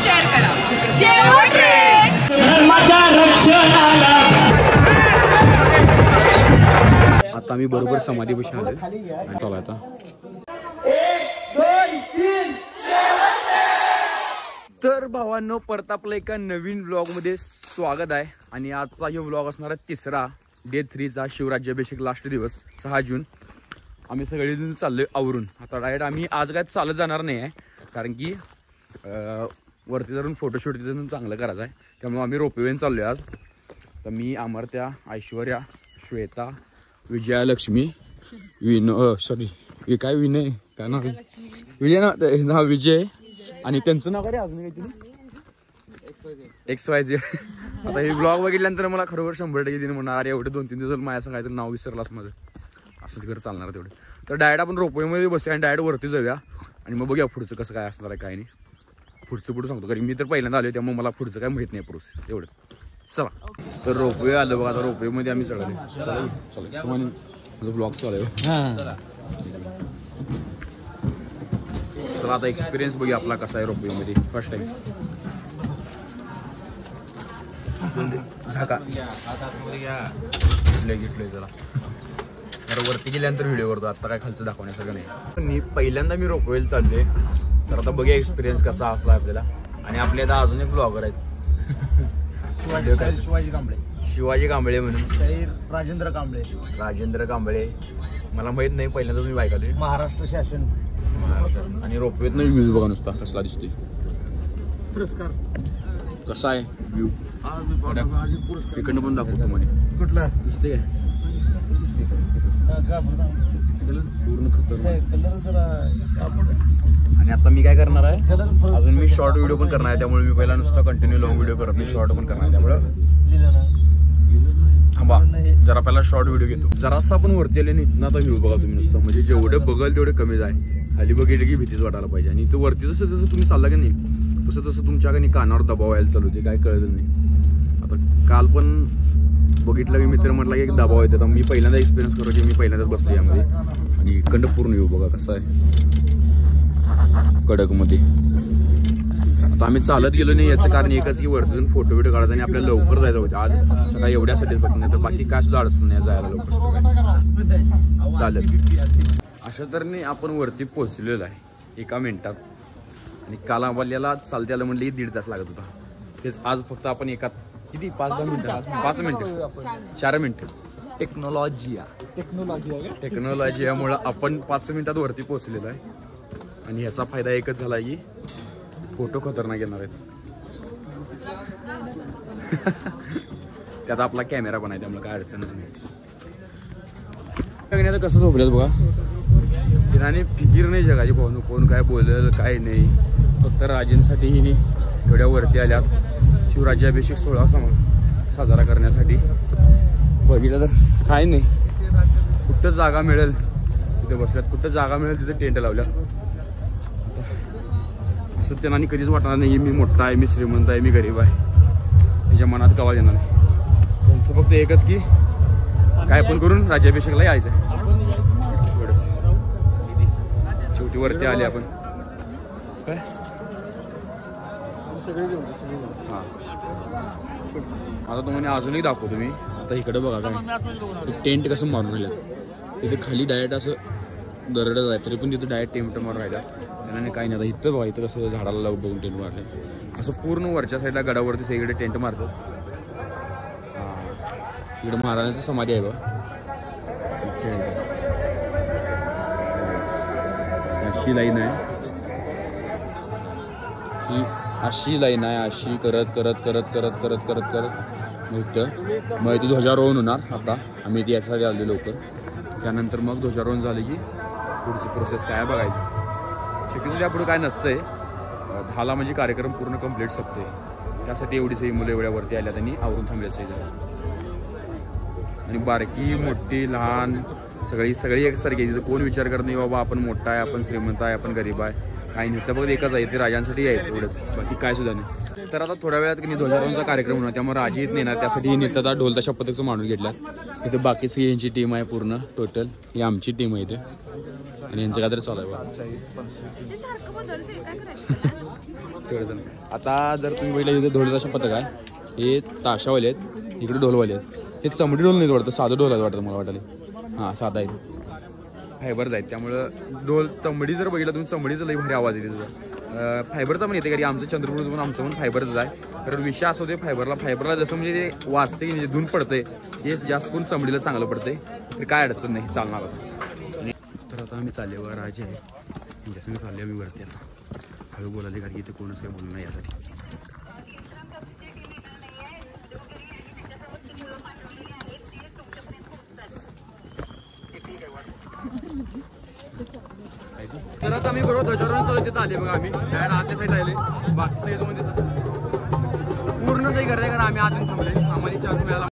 Share करा. शेवट रे धर्माच्या रक्षणाला. आता आम्ही बरोबर समाधीपाशी आलोय आणि चला आता तर भावांनो परत आपलं एका नवीन व्लॉग मध्ये स्वागत आहे. आणि आजचा हे व्लॉग असणार आहे तिसरा डे 3चा शिवराज्याभिषेक लास्ट दिवस 6 जून. आम्ही सगळेजण चाललोय आवरून. आता डायरेक्ट आम्ही आज काय चालत जाणार नाही आहे कारण की वरती जाऊन फोटोशूट तिथून चांगलं करायचं आहे. त्यामुळे आम्ही रोपवेने चाललोय आज. तर मी अमरत्या, ऐश्वर्या, श्वेता, विजया, लक्ष्मी, सॉरी काय विनय काय नाव विजय ना विजय आणि त्यांचं नाव काय रे अजून काहीतरी XYZ. आता हे ब्लॉग बघितल्यानंतर मला खरोखर 100% तिने म्हणणार अरे एवढे 2-3 दिवस माझ्या सांगायचं नाव विसरलास माझं असं तिकडे चालणार तेवढे. तर डायरेक्ट आपण रोपवेमध्ये बसूया आणि डायरेक्ट वरती जाऊया आणि मग बघूया पुढचं कसं काय असणार आहे काय नाही. पुढचं सांगतो कारण मी तर पहिल्यांदा आलो त्यामुळे मला पुढचं काय माहित नाही प्रोसेस एवढंच. चला तर रोपवे आलं बघा. आता रोपवेमध्ये आम्ही चढवले. चला तुम्हाला ब्लॉग चालू चला आता एक्सपिरियन्स बघूया आपला कसा आहे रोपवेमध्ये फर्स्ट टाइम. झाका घेतलंय चला तर वरती गेल्यानंतर व्हिडिओ करतो. आता काय खालचं दाखवण्यासारखं नाही. पहिल्यांदा मी रोपवेला चाललोय तर आता बघूया एक्सपिरियन्स कसा असला आपल्याला. आणि आपले आता अजून एक ब्लॉगर आहेत शिवाजी कांबळे म्हणून. राजेंद्र कांबळे मला माहित नाही पहिल्यांदा तुम्ही बाईक आलोय. महाराष्ट्र शासन. आणि रोपवेत नाही व्ह्यूज बघा नुसता कसला दिसतोय. पुरस्कार कसा आहे व्ह्यू तिकडनं पण दाखवतो तुम्हाला. कुठला दिसते काय पूर्ण खतरनाक. आणि आता मी काय करणार आहे अजून मी शॉर्ट व्हिडिओ पण करणार आहे. त्यामुळे मी पहिला नुसता कंटिन्यू लॉंग व्हिडिओ करत नाही शॉर्ट पण करणार आहे. त्यामुळे थांबा जरा पहिला शॉर्ट व्हिडिओ घेतो. जरासा आपण वरती आले इथनं आता व्ह्यू बघा तुम्ही नुसतं. म्हणजे जेवढं बघल तेवढे कमीच आहे. खाली बघितलं की भीतीच वाटायला पाहिजे. आणि तो वरती जसं तुम्ही चालला की नाही तसं तुमच्या काही कानावर दबाव यायला चालू होते काय कळलं नाही. आता काल पण बघितलं की मित्र म्हटलं की एक दबाव येते. मी पहिल्यांदा एक्सपिरियन्स करतो की मी पहिल्यांदाच बसलो यामध्ये. आणि इकडं पूर्ण येऊ बघा कसं आहे कडक मध्ये. आता आम्ही चालत गेलो नाही याचं कारण एकच की वरती जाऊन फोटो बिटो काढायचा आणि आपल्याला लवकर जायचं होतं आज सकाळी एवढ्यासाठीच बघ नाही तर बाकी काय सुद्धा अडचण नाही जायला लवकर चालत. अशा तऱ्हेने आपण वरती पोहोचलेलो आहे 1 मिनिटात. आणि काल आम्हाला चालत्याला म्हणलं की 1.5 तास लागत होता. तेच आज फक्त आपण किती 5-10 मिनिटं 5 मिनिटं 4 मिनिटं. टेक्नॉलॉजी यामुळं आपण 5 मिनिटात वरती पोहोचलेलो आहे. आणि ह्याचा फायदा एकच झाला की फोटो खतरनाक येणार आहेत. त्यात आपला कॅमेरा पण आहे त्यामुळे काय अडचणच नाही. आता कसं झोपल्यात बघा आणि फिकीर नाही जगाची भाऊ कोण काय बोलल काय नाही. फक्त राजेंसाठी हिने एवढ्या वरती आल्यात शिवराज्याभिषेक सोहळा साजरा करण्यासाठी. बघितलं तर काय नाही कुठं जागा मिळेल तिथे बसल्यात. कुठं जागा मिळेल तिथे टेंट लावल्यात. असं त्यांना कधीच वाटणार नाही मी मोठा आहे मी श्रीमंत आहे मी गरीब आहे. त्याच्या मनात कवा येणार नाही. त्यांचं फक्त एकच की काय पण करून राज्याभिषेकला यायचं आहे एवढंच. शेवटी वरती आले आपण काय हां. आता तुम्हाला अजूनही दाखवतो मी. आता इकडे बघा काय टेंट कसं मारून राहिलं. तिथे खाली डायरेक्ट असं दरडच आहे तरी पण तिथे डायरेक्ट टेंट मारून राहिला. त्याने काही नाही. आता इथं बघा इथं कसं झाडाला लावून बघून टेंट मारले. असं पूर्ण वरच्या साईडला गडावरती सगळीकडे टेंट मारतात. हां इकडे महाराजांची समाधी आहे बघा. अशी लाईन आहे ही अशी लाईन आहे अशी करत करत करत करत करत करत करत मग इथे ध्वजारोहण होणार. आता आम्ही इथे यासाठी आलो लवकर. त्यानंतर मग ध्वजारोहण झालं की पुढची प्रोसेस काय बघायची. शक्यतो त्यापुढे काय नसतंय. 10ला म्हणजे कार्यक्रम पूर्ण कंप्लीट संपतोय. त्यासाठी एवढी सही मुलं एवढ्या वरती आल्या त्यांनी आवरून थांबल्या सही झाल्या. आणि बारकी मोठी लहान सगळी एकसारखी. तिथं कोण विचार करत नाही बाबा आपण मोठा आहे आपण श्रीमंत आहे आपण गरीब आहे काही नाही. तर फक्त एकच आहे ते राजांसाठी यायचं एवढंच बाकी काय सुद्धा नाही. तर आता थोड्या वेळात की ध्वजारोहणचा कार्यक्रम होणार त्यामुळे राजे येत नाही ना त्यासाठी नेता ढोल ताशा पथकचं मानून घेतलं. इथे बाकी सगळी यांची टीम आहे पूर्ण टोटल ही आमची टीम आहे इथे. आणि यांचं काहीतरी चालू आहे तेवढं आता जर तुम्ही बघितलं इथे ढोलताशा पथक आहे, हे ताशावाले आहेत, इकडे ढोलवाले आहेत. हे चमडी ढोल नाही वाटतं, साधं ढोल आहे वाटतं मला वाटायला. हां साधा आहे, फायबरच आहेत. त्यामुळं ढोल चमडी जर बघितलं तुम्ही, चमडीचा लई भारी आवाज येते तुझा. फायबरचा पण येते, कारण आमचं चंद्रपूरचं पण आमचं पण फायबरच आहे. कारण विषय असं होते फायबरला जसं म्हणजे ते वाचते की धून पडतंय, हे जास्त करून चमडीला चांगलं पडतंय. तर काय अडचण नाही, चालणार आता. तर आता आम्ही चालले वर राजे आहे, त्यांच्यासंग चालले आम्ही वरती. आता हळू बोलाले कारण की इथे कोणच काही बोलू नाही यासाठी. तर आता आम्ही बरोबर ध्वजारोहण चालू तिथं आले बघा. आम्ही आतल्या साईड आले, बाकी साईड मध्ये पूर्ण सही करते कारण आम्ही आतून थांबले, आम्हाला चान्स मिळाला.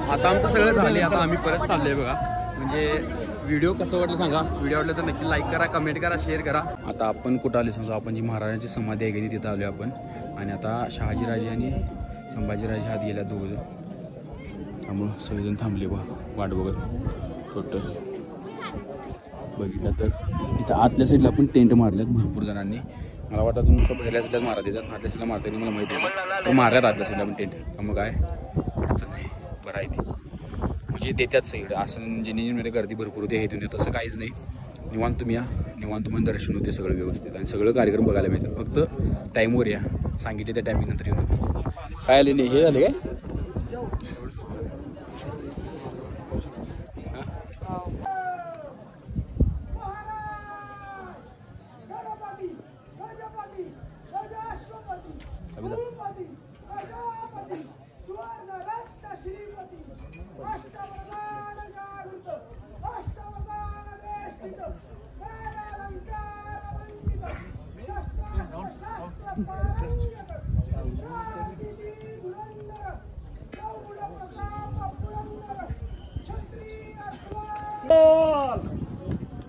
आता आमचं सगळं झाले, आता आम्ही परत चाललोय बघा. म्हणजे व्हिडिओ कसं वाटलं सांगा, व्हिडिओ वाटलं तर नक्की लाईक करा, कमेंट करा, शेअर करा. आता आपण कुठं आले समजा, आपण जी महाराजांची समाधी आहे गेली तिथं आलो आपण. आणि आता शहाजीराजे आणि संभाजीराजे हात गेल्या दोघं, त्यामुळं सगळेजण थांबले बघा वाट बघत. टोटल बघितलं तर इथं आतल्या साईडला पण टेंट मारल्यात भरपूर जणांनी. मला वाटतं नुसतं बाहेरल्या साईडलाच मारा देतात, आतल्या साईडला मारता येईल मला माहिती होतं, पण मारल्यात आतल्या साईडला पण टेंट. मग काय अडचण नाही, बरं आहे ती. म्हणजे देतात सगळं असं, जेणेमध्ये गर्दी भरपूर होते, हे तुम्ही तसं काहीच नाही. निवांत तुम्ही या, निवांत तुम्हाला दर्शन होते सगळं व्यवस्थित, आणि सगळं कार्यक्रम बघायला मिळतात. फक्त टाईमवर या, सांगितले त्या टायमिंग नंतर येऊन. काय आले नाही, हे आले काय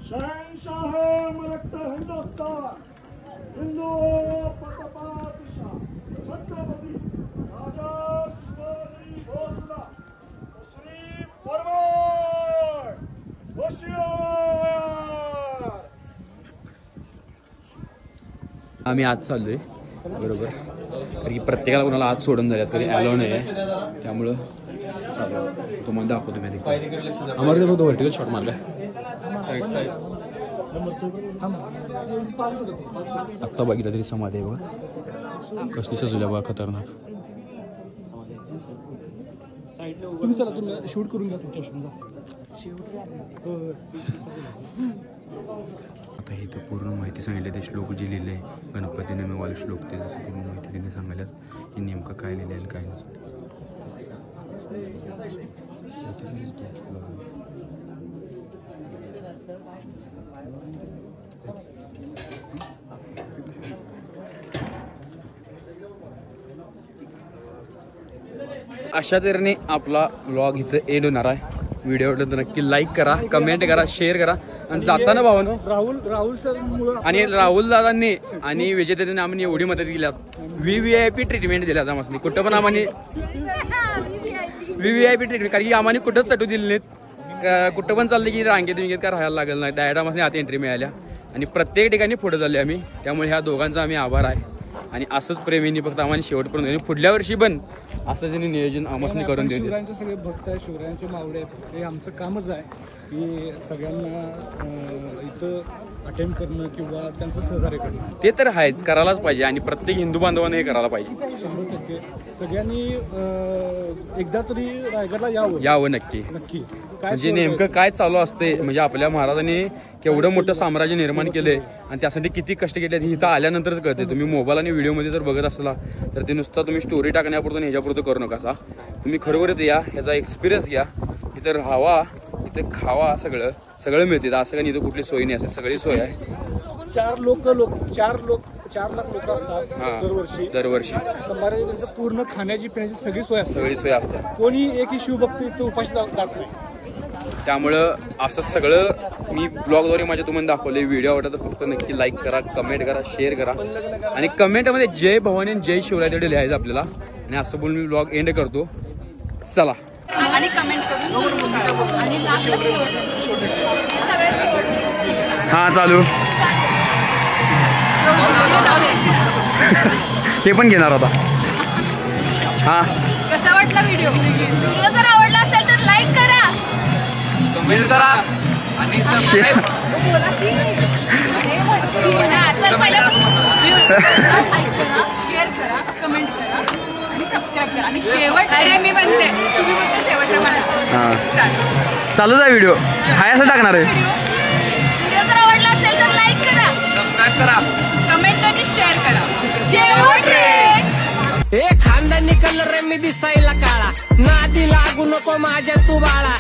शहंशाह मलक हिंदुस्तान, हिंदू पतपातिशा छत्रपती राजा शिवाजी भोसले श्री परमार होशियार. आम्ही आज चाललोय बरोबर, कारण की प्रत्येकाला कोणाला आज सोडून झाल्यात, कधी ॲलो नाही आहे, त्यामुळं चालू तुम्हाला दाखवतो मी. आम्हाला फक्त व्हर्टिकल शॉट मारला आत्ता बघितलं तरी समाधी आहे बघा, कसली सजवल्या बघा खतरनाक. शूट करून घ्या तुमच्या. आता हे तर पूर्ण माहिती सांगितली, ते श्लोक जे लिहिले आहे गणपती नेमेवाले श्लोक, ते जसं पूर्ण माहिती त्यांनी सांगायला की नेमकं काय लिहिलं आहे काय नसतं. अशा तऱ्हेने आपला व्लॉग इथं एंड होणार आहे. व्हिडिओ आवडला तर नक्की लाईक करा, कमेंट करा, शेअर करा. आणि जाताना भावानो राहुल सर मुळे आणि राहुल दादांनी आणि विजेत्यांनी आम्ही एवढी मदत केल्यात. VVIP ट्रीटमेंट दिल्यात आम्हाला. कुठं पण आम्हाला VVIP ट्रीटमेंट, कारण की आम्हाला कुठंच तटू दिली नाहीत. कुठं पण चाललं की रांगेत विंगेत काय राहायला लागलं नाही. डायरेक्ट आम्हाला आत एंट्री मिळाल्या आणि प्रत्येक ठिकाणी पुढे झाले आम्ही. त्यामुळे ह्या दोघांचा आम्ही आभार आहे. आणि असंच प्रेमींनी फक्त आम्हाला शेवटपर्यंत पुढल्या वर्षी पण असं ज्यांनी नियोजन आम्हाला करून देऊ. शिवरायांचे सगळे भक्त आहे, शिवरायांचे मावळे आहेत. हे आमचं कामच आहे की सगळ्यांना इथं अटेंड करणं किंवा त्यांचं सहकार्य करणं. ते तर आहेच, करायलाच पाहिजे. आणि प्रत्येक हिंदू बांधवाने हे करायला पाहिजे. 100% सगळ्यांनी एकदा तरी रायगडला यावं नक्की. म्हणजे नेमकं काय चालू असते, म्हणजे आपल्या महाराजांनी केवढं मोठं साम्राज्य निर्माण केलंय आणि त्यासाठी किती कष्ट केले हे इथं आल्यानंतरच कळते. तुम्ही मोबाईल आणि व्हिडिओमध्ये जर बघत असला तर ते नुसतं तुम्ही स्टोरी टाकण्यापुरतं ह्याच्यापुरतं करू नका. तुम्ही खरोखर इथे या, ह्याचा एक्सपिरियन्स घ्या. इथं राहावा, इथे खावा, सगळं मिळते. असं काही इथं कुठली सोय नाही, असं सगळी सोय आहे. 4 लाख लोक असतात दरवर्षी. संभाजी पूर्ण खाण्याची पिण्याची सगळी सोय असते. कोणी एकही शिवभक्त इथं उपाशी जात नाही. त्यामुळं असं सगळं मी ब्लॉगद्वारे माझ्या तुम्हाला दाखवले. व्हिडिओ आवडला तर फक्त नक्की लाईक करा, कमेंट करा, शेअर करा. आणि कमेंटमध्ये जय भवानी आणि जय शिवराय तेवढे लिहायचं आपल्याला. आणि असं बोलून मी ब्लॉग एंड करतो. चला. आणि कमेंट करून आणि हा चालू. हे पण घेणार होता. हा कसा वाटला व्हिडिओ? व्हिडिओ जर आवडला असेल तर लाईक करा, कमेंट करा आणि सबस्क्राइब. चल पहिला लाईक करा, शेअर करा, कमेंट करा आणि सबस्क्राईब करा. आणि शेवट अरे मी म्हणते, तुम्ही म्हणते शेवट मला चालूच आहे व्हिडिओ. हाय असं टाकणार आहे. व्हिडिओ जर आवडला असेल तर लाईक करा, सबस्क्राइब करा, कमेंट आणि शेअर करा. शेवट रे खानदानी कलर मी दिसायला काळा, नादी लागू नको माझ्या तू बाळा.